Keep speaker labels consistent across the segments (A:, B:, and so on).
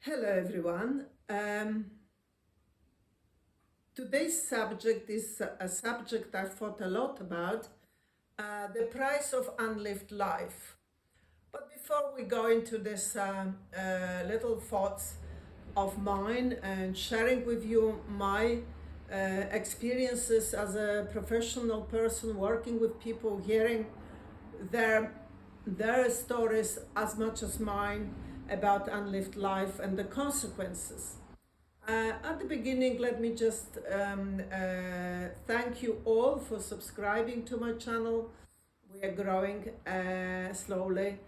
A: Hello, everyone. Today's subject is a subject I thought a lot about, the price of unlived life. But before we go into this little thoughts of mine and sharing with you my experiences as a professional person working with people, hearing their their stories as much as mine about unlived life and the consequences. At the beginning, let me just thank you all for subscribing to my channel. We are growing slowly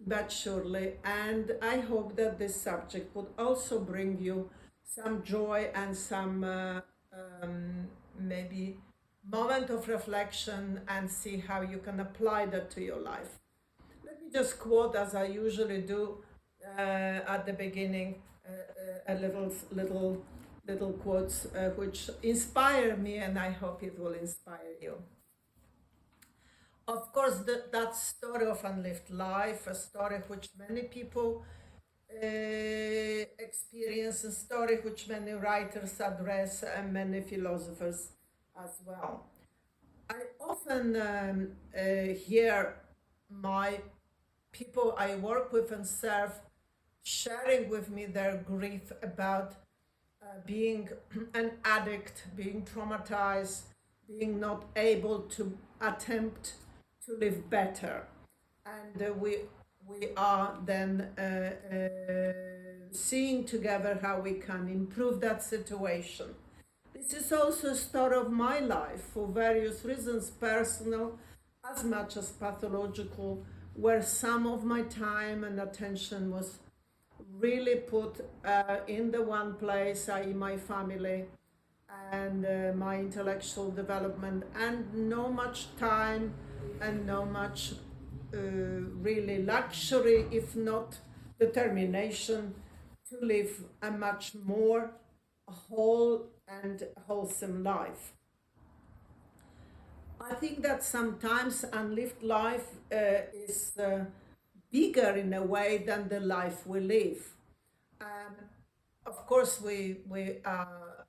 A: but surely, and I hope that this subject would also bring you some joy and some maybe moment of reflection and see how you can apply that to your life. Let me just quote, as I usually do at the beginning, a little quotes which inspire me, and I hope it will inspire you. Of course, that story of unlived life, a story which many people experience, a story which many writers address, and many philosophers as well. I often hear my people I work with and serve sharing with me their grief about being an addict, being traumatized, being not able to attempt to live better. And we are then seeing together how we can improve that situation. This is also a story of my life for various reasons, personal as much as pathological, where some of my time and attention was really put in the one place, i.e. my family and my intellectual development, and no much time and no much really luxury, if not determination, to live a much more whole and wholesome life. I think that sometimes unlived life is bigger in a way than the life we live. Of course, we are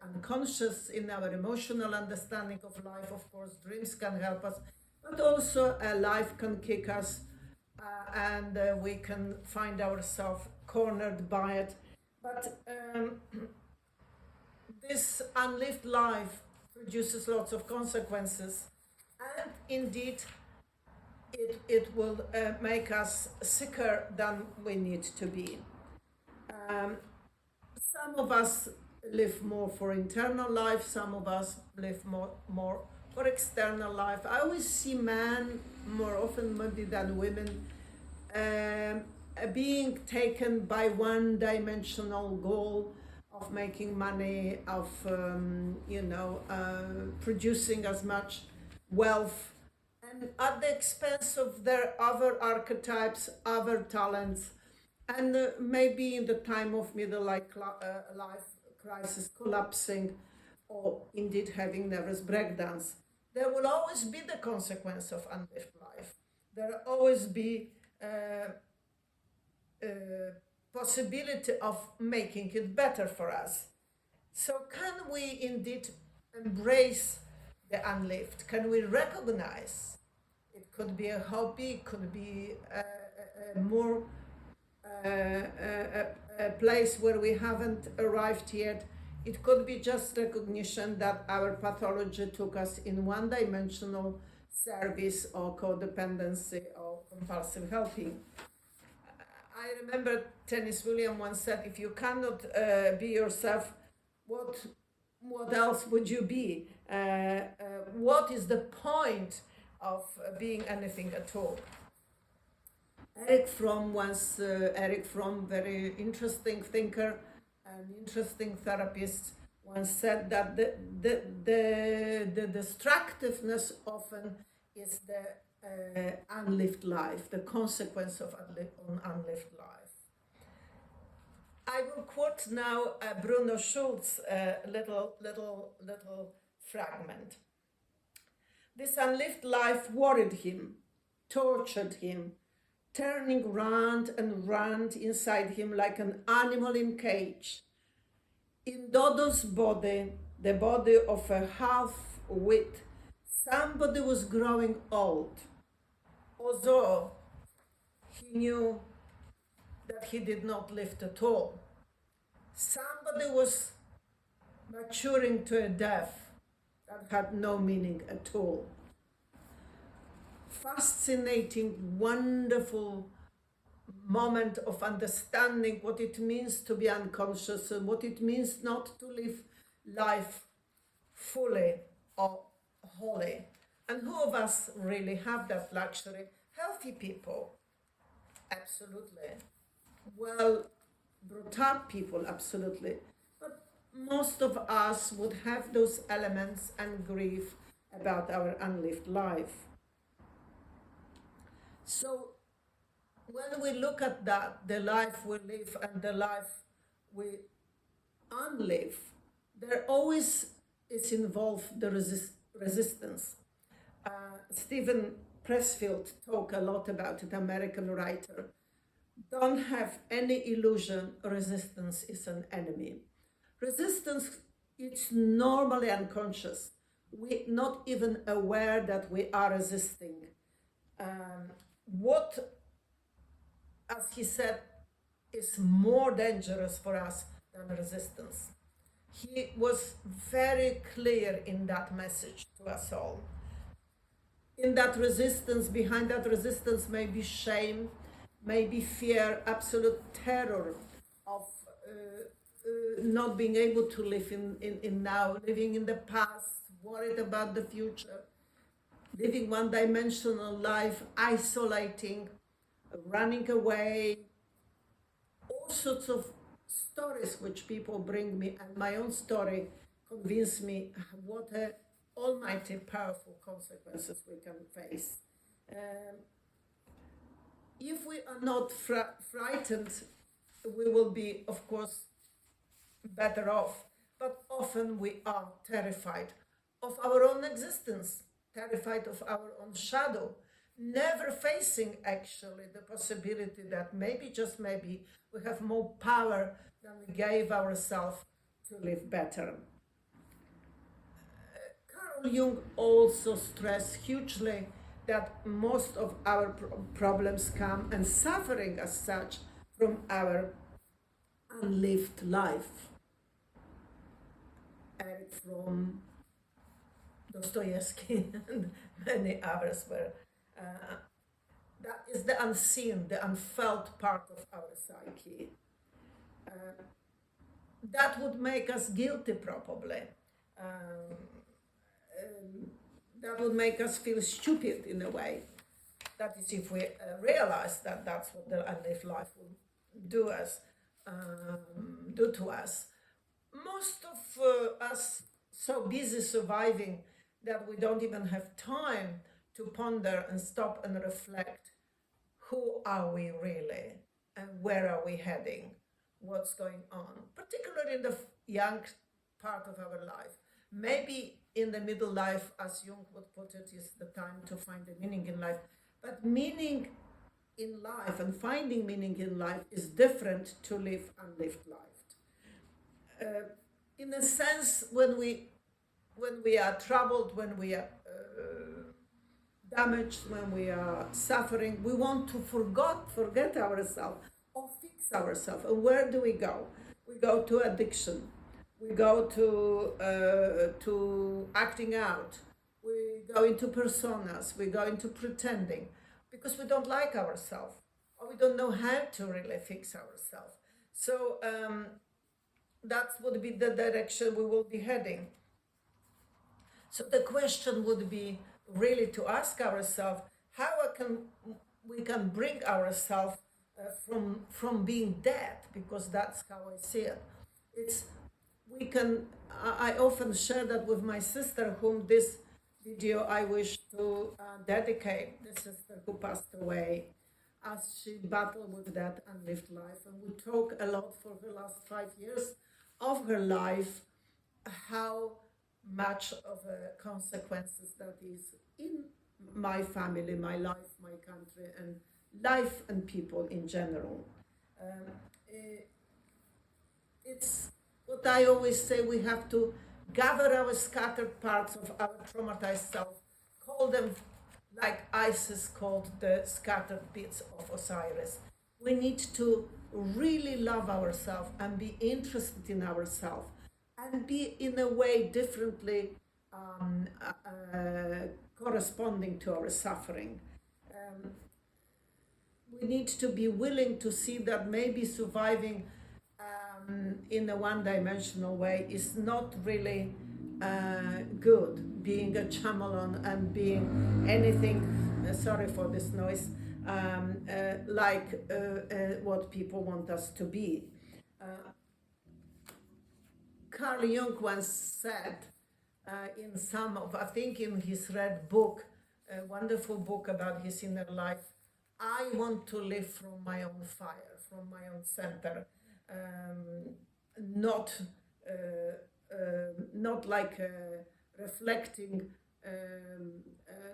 A: unconscious in our emotional understanding of life. Of course, dreams can help us, but also life can kick us and we can find ourselves cornered by it. But this unlived life produces lots of consequences, and indeed it will make us sicker than we need to be. Some of us live more for internal life, some of us live more for external life. I always see men more often maybe than women being taken by one-dimensional goal of making money, of producing as much wealth, and at the expense of their other archetypes, other talents, and maybe in the time of life crisis collapsing, or indeed having nervous breakdowns. There will always be the consequence of unlived life. There will always be possibility of making it better for us. So can we indeed embrace the unlived? Can we recognize it? Could be a hobby, it could be a more a place where we haven't arrived yet. It could be just recognition that our pathology took us in one-dimensional service or codependency or compulsive helping. I remember Tennis William once said, if you cannot be yourself, what else would you be? What is the point of being anything at all? Erich Fromm, very interesting thinker and interesting therapist, once said that the destructiveness often is the unlived life, the consequence of unlived life. I will quote now Bruno Schulz, little fragment. This unlived life worried him, tortured him, turning round and round inside him like an animal in cage. In Dodo's body, the body of a half-wit, somebody was growing old, although he knew that he did not live at all. Somebody was maturing to a death that had no meaning at all. Fascinating, wonderful moment of understanding what it means to be unconscious and what it means not to live life fully or wholly. And who of us really have that luxury? Healthy people, absolutely. Well, brought up people, absolutely. But most of us would have those elements and grief about our unlived life. So when we look at that, the life we live and the life we unlive, there always is involved the resistance. Stephen Pressfield talked a lot about it, American writer. Don't have any illusion resistance is an enemy. Resistance, it's normally unconscious. We're not even aware that we are resisting. What, as he said, is more dangerous for us than resistance. He was very clear in that message to us all. In that resistance, behind that resistance may be shame, may be fear, absolute terror of not being able to live in now, living in the past, worried about the future, living one-dimensional life, isolating, running away, all sorts of stories which people bring me, and my own story convinced me what a almighty powerful consequences we can face. If we are not frightened, we will be, of course, better off. But often we are terrified of our own existence, terrified of our own shadow, never facing actually the possibility that maybe, just maybe, we have more power than we gave ourselves to live better. Carl Jung also stressed hugely that most of our problems come, and suffering as such, from our unlived life. Eric Fromm, Dostoevsky, and many others were. That is the unseen, the unfelt part of our psyche. That would make us guilty, probably. That would make us feel stupid in a way. That is, if we realize that that's what the unlived life will do to us. Most of us so busy surviving that we don't even have time to ponder and stop and reflect. Who are we really? And where are we heading? What's going on? Particularly in the young part of our life. Maybe in the middle life, as Jung would put it, is the time to find the meaning in life. But meaning in life and finding meaning in life is different to live unlived life. In a sense, when we are troubled, when we are damaged, when we are suffering, we want to forget ourselves or fix ourselves. And where do we go? We go to addiction. We go to acting out. We go into personas. We go into pretending because we don't like ourselves or we don't know how to really fix ourselves. So that would be the direction we will be heading. So the question would be really to ask ourselves how we can bring ourselves from being dead, because that's how I see it. I often share that with my sister, whom this video I wish to dedicate, the sister who passed away as she battled with that unlived life. And we talk a lot for the last 5 years of her life, how much of consequences that is in my family, my life, my country, and life and people in general. Um, it's what I always say, we have to gather our scattered parts of our traumatized self, call them like Isis called the scattered bits of Osiris. We need to really love ourselves and be interested in ourselves and be in a way differently corresponding to our suffering. We need to be willing to see that maybe surviving in a one-dimensional way is not really good. Being a chameleon and being anything, sorry for this noise, like what people want us to be. Carl Jung once said in some of, I think in his red book, a wonderful book about his inner life, I want to live from my own fire, from my own center, not like reflecting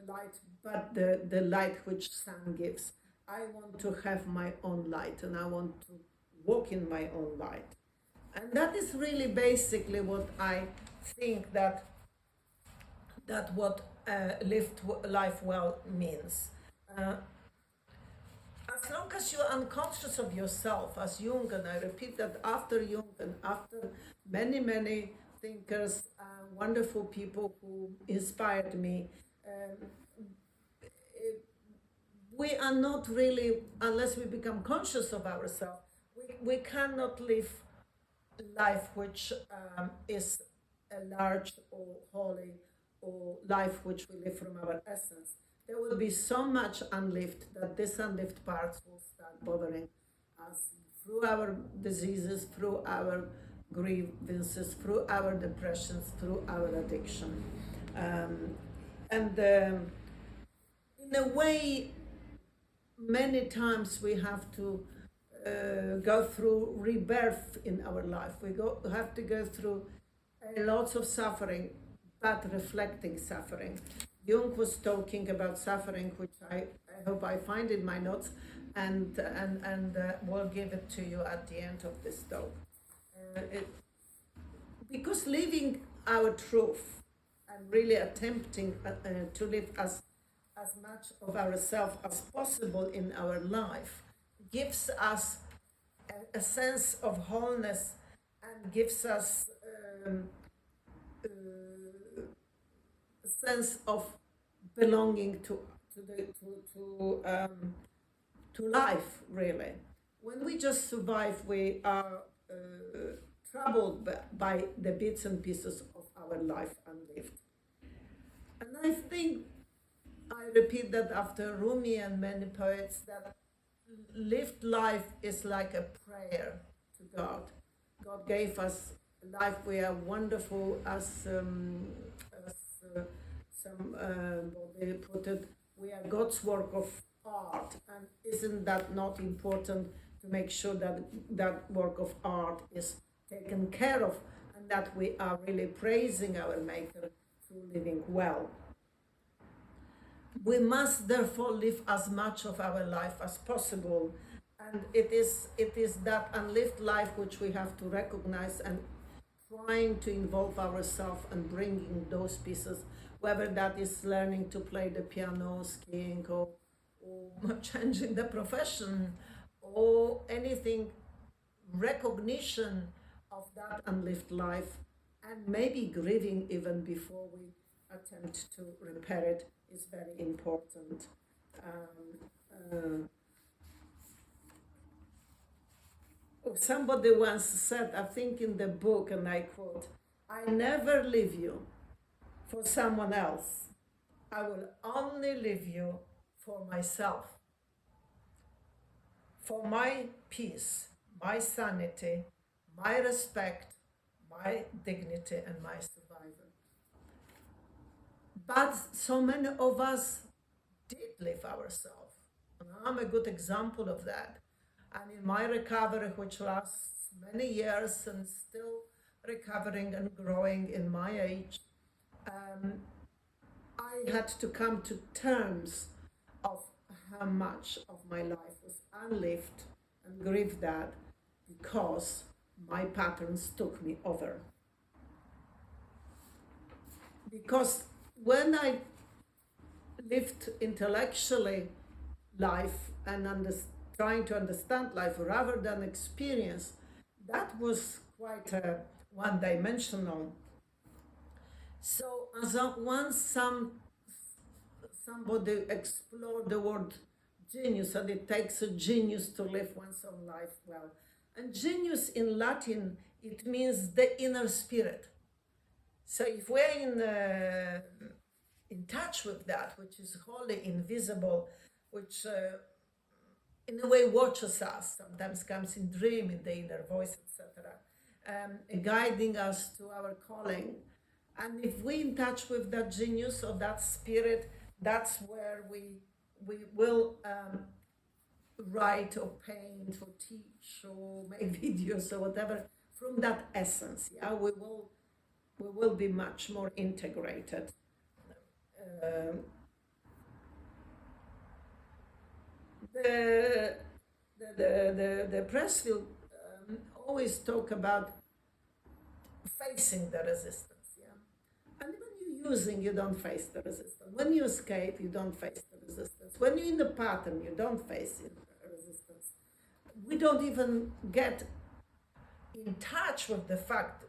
A: light, but the light which sun gives. I want to have my own light, and I want to walk in my own light. And that is really basically what I think that what lived life well means. As long as you're unconscious of yourself, as Jung, and I repeat that after Jung and after many thinkers, wonderful people who inspired me, we are not really, unless we become conscious of ourselves, we cannot live life which is a large or holy, or life which we live from our essence. There will be so much unlived that these unlived parts will start bothering us through our diseases, through our grievances, through our depressions, through our addiction. In a way, many times we have to go through rebirth in our life. We have to go through lots of suffering, but reflecting suffering. Jung was talking about suffering, which I hope I find in my notes, and will give it to you at the end of this talk. Because living our truth and really attempting to live as much of ourselves as possible in our life gives us a sense of wholeness and gives us a sense of belonging to life, really. When we just survive, we are troubled by the bits and pieces of our life unlived. And I think, I repeat that after Rumi and many poets, that lived life is like a prayer to God. God gave us life. We are wonderful, as somebody put it, we are God's work of art. And isn't that not important to make sure that that work of art is taken care of and that we are really praising our Maker through living well? We must therefore live as much of our life as possible, and it is that unlived life which we have to recognize and trying to involve ourselves and bringing those pieces, whether that is learning to play the piano, skiing, or changing the profession, or anything, recognition of that unlived life, and maybe grieving even before we attempt to repair it is very important. Somebody once said, I think in the book, and I quote, "I never leave you for someone else. I will only leave you for myself, for my peace, my sanity, my respect, my dignity, and my survival." But so many of us did live ourselves. And I'm a good example of that. And in my recovery, which lasts many years and still recovering and growing in my age, I had to come to terms of how much of my life was unlived and grieved at because my patterns took me over. Because when I lived intellectually life and trying to understand life rather than experience, that was quite one-dimensional. So once somebody explored the word genius, and it takes a genius to live one's own life well. And genius in Latin, it means the inner spirit. So if we're in touch with that, which is wholly invisible, which in a way watches us, sometimes comes in dream, in the inner voice, etc., guiding us to our calling. And if we're in touch with that genius or that spirit, that's where we will write or paint or teach or make videos or whatever from that essence. Yeah, we will be much more integrated. The press will always talk about facing the resistance, yeah. And when you're using, you don't face the resistance. When you escape, you don't face the resistance. When you're in the pattern, you don't face the resistance. We don't even get in touch with the fact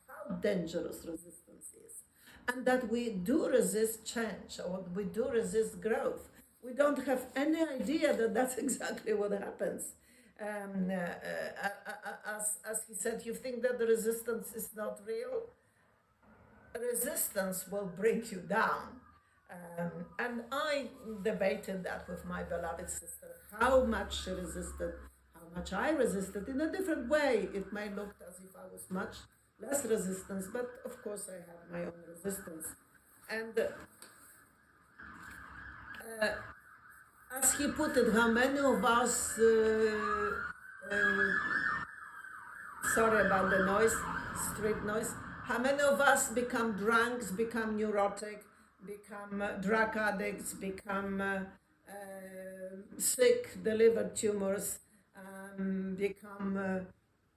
A: how dangerous resistance is, and that we do resist change, or we do resist growth. We don't have any idea that that's exactly what happens. As he said, you think that the resistance is not real? Resistance will bring you down. And I debated that with my beloved sister, how much she resisted, how much I resisted in a different way. It may look as if I was much less resistance, but of course I have my own resistance. And as he put it, how many of us, sorry about the noise, street noise, how many of us become drunks, become neurotic, become drug addicts, become sick, deliver tumors, become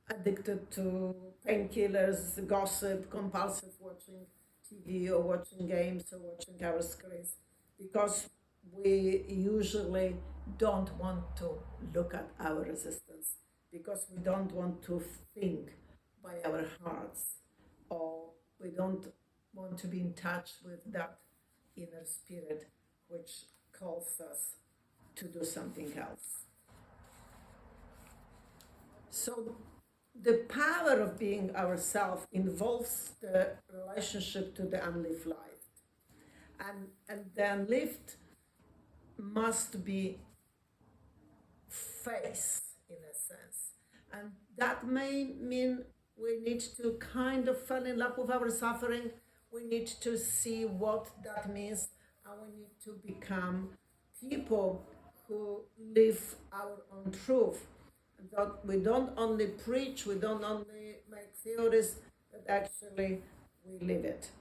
A: addicted to painkillers, gossip, compulsive watching TV or watching games or watching our screens, because we usually don't want to look at our resistance, because we don't want to think by our hearts, or we don't want to be in touch with that inner spirit which calls us to do something else. So the power of being ourselves involves the relationship to the unlived life. And the unlived must be faced, in a sense. And that may mean we need to kind of fall in love with our suffering. We need to see what that means, and we need to become people who live our own truth. That we don't only preach, we don't only make theories, but actually we live it.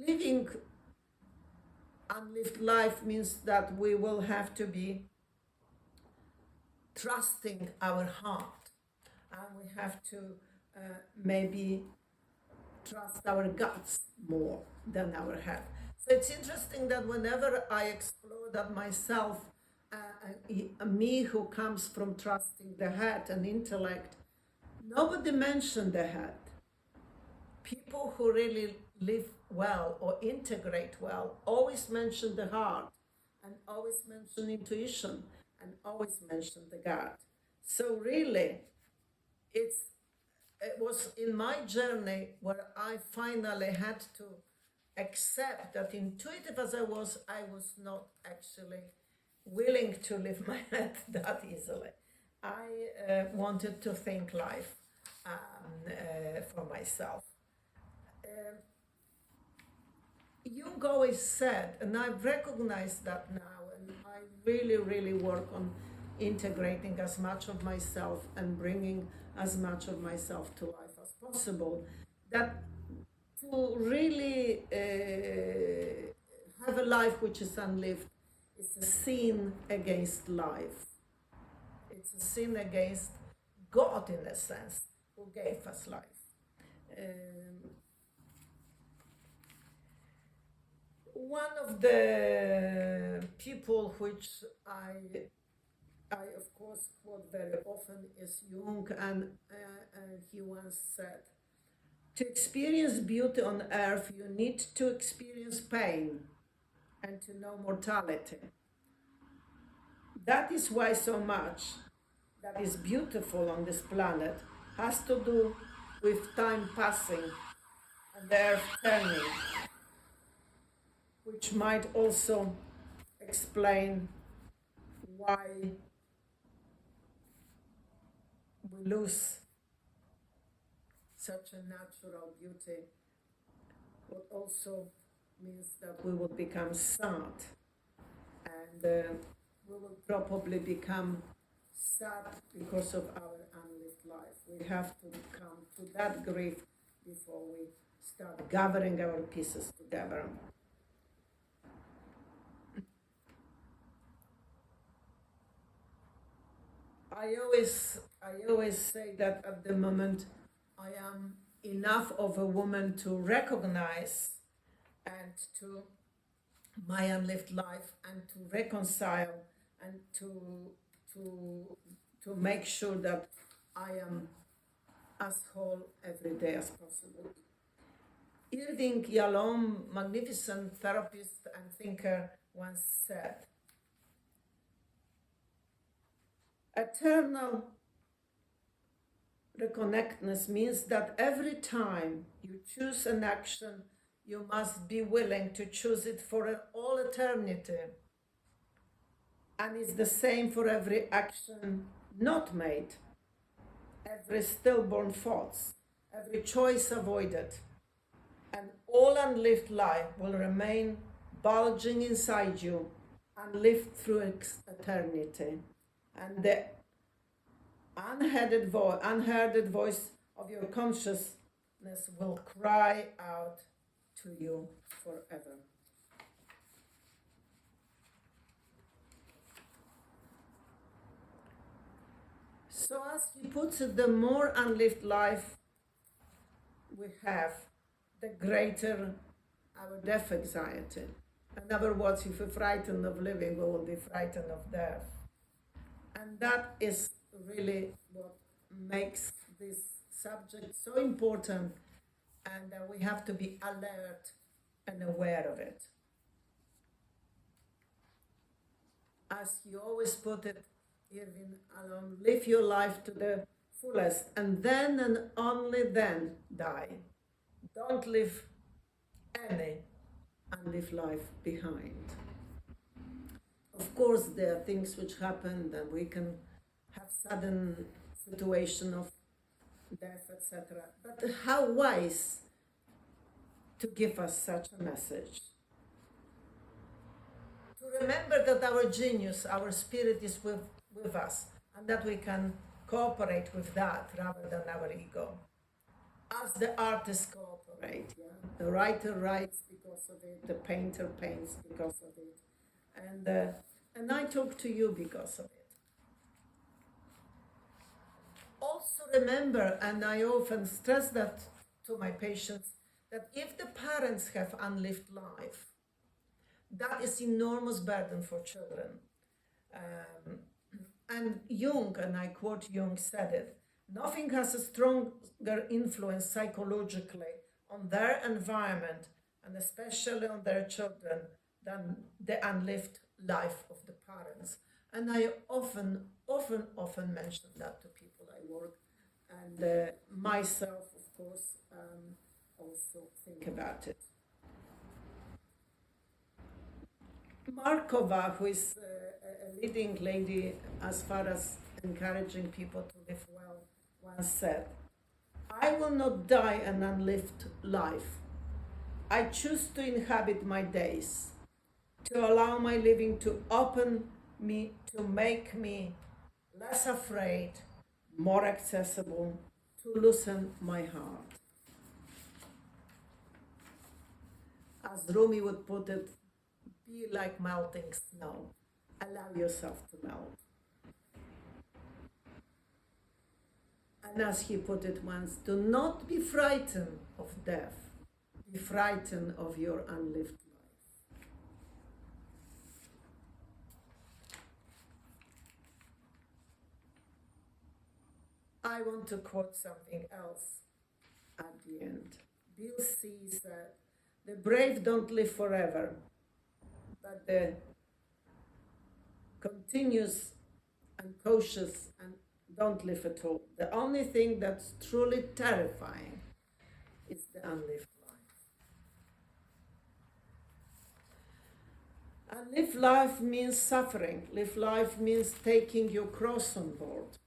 A: Living unlived life means that we will have to be trusting our heart, and we have to maybe trust our guts more than our head. So it's interesting that whenever I explore that myself, me who comes from trusting the head and intellect, nobody mentioned the head. People who really live well or integrate well always mention the heart, and always mention intuition, and always mention the gut. So really, it was in my journey where I finally had to accept that, intuitive as I was not actually willing to leave my head that easily. I wanted to think life for myself. Jung always said, and I've recognized that now, and I really, really work on integrating as much of myself and bringing as much of myself to life as possible, that to really have a life which is unlived is a sin against life. It's a sin against God, in a sense, who gave us life. One of the people which I of course quote very often is Jung, and he once said, "To experience beauty on earth, you need to experience pain and to know mortality." That is why so much that is beautiful on this planet has to do with time passing and the earth turning, which might also explain why we lose such a natural beauty, what also means that we will become sad, and we will probably become sad because of our unlived life. We have to come to that grief before we start gathering our pieces together. I always say that at the moment I am enough of a woman to recognize and to my unlived life and to reconcile and to make sure that I am as whole every day as possible. Irving Yalom, magnificent therapist and thinker, once said, "Eternal reconnectedness means that every time you choose an action, you must be willing to choose it for all eternity. And it's the same for every action not made, every stillborn thoughts, every choice avoided, and all unlived life will remain bulging inside you, unlived through eternity. And the unheard voice of your consciousness will cry out to you forever." So as he puts it, the more unlived life we have, the greater our death anxiety. In other words, if we're frightened of living, we will be frightened of death. And that is really what makes this subject so important, and we have to be alert and aware of it. As you always put it, Irving Yalom, live your life to the fullest, and then and only then die. Don't leave any unlived life behind. Of course, there are things which happen, and we can have sudden situation of death, etc. But how wise to give us such a message. To remember that our genius, our spirit is with us, and that we can cooperate with that rather than our ego. As the artists cooperate, yeah? The writer writes because of it, the painter paints because of it, and I talk to you because of it. Also remember, and I often stress that to my patients, that if the parents have unlived life, that is enormous burden for children. And Jung, and I quote Jung, said it, "Nothing has a stronger influence psychologically on their environment, and especially on their children, than the unlived life of the parents." And I often mention that to people I work, and myself, of course, also think about it. Markova, who is a leading lady as far as encouraging people to live well, once said, "I will not die an unlived life. I choose to inhabit my days, to allow my living to open me, to make me less afraid, more accessible, to loosen my heart." As Rumi would put it, be like melting snow. Allow yourself to melt. And as he put it once, do not be frightened of death. Be frightened of your unlived life. I want to quote something else at the end. Bill sees that the brave don't live forever, but the continuous and cautious and don't live at all. The only thing that's truly terrifying is the unlived life. And live life means suffering. Live life means taking your cross on board.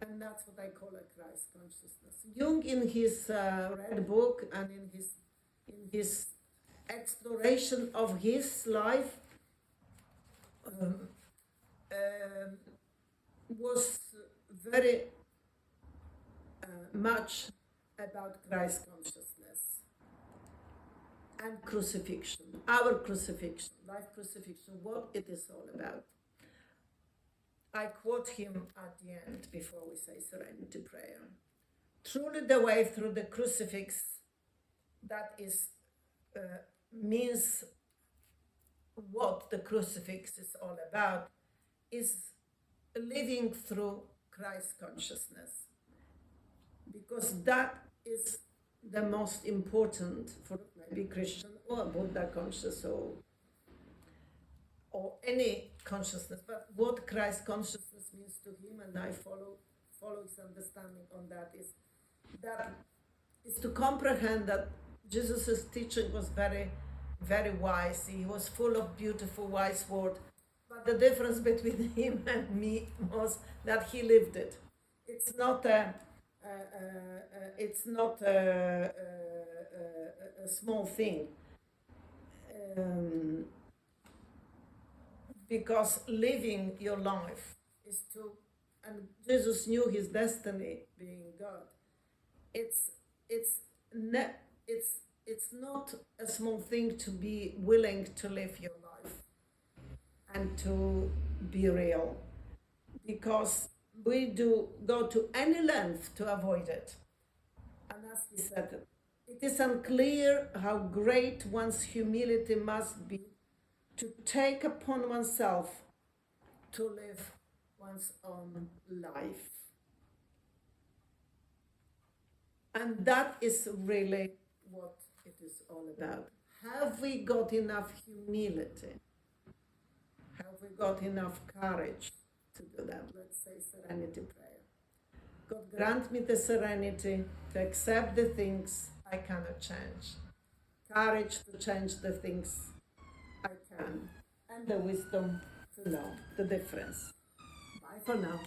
A: And that's what I call a Christ consciousness. Jung, in his red book and in his exploration of his life, was very much about Christ consciousness and crucifixion, our crucifixion, life crucifixion, what it is all about. I quote him at the end before we say serenity prayer. Truly the way through the crucifix, that is, means what the crucifix is all about, is living through Christ consciousness. Because that is the most important for maybe Christian or Buddha conscious or any consciousness, but what Christ consciousness means to him, and I follow his understanding on that is to comprehend that Jesus' teaching was very, very wise. He was full of beautiful, wise words, but the difference between him and me was that he lived it. It's not a small thing. Because living your life is to, and Jesus knew his destiny being God. It's not a small thing to be willing to live your life and to be real, because we do go to any length to avoid it. And as he said, it is unclear how great one's humility must be to take upon oneself to live one's own life. And that is really what it is all about. Have we got enough humility? Have we got enough courage to do that? Let's say serenity prayer. God, grant me the serenity to accept the things I cannot change. Courage to change the things I can. And the wisdom to know the difference. Bye for now.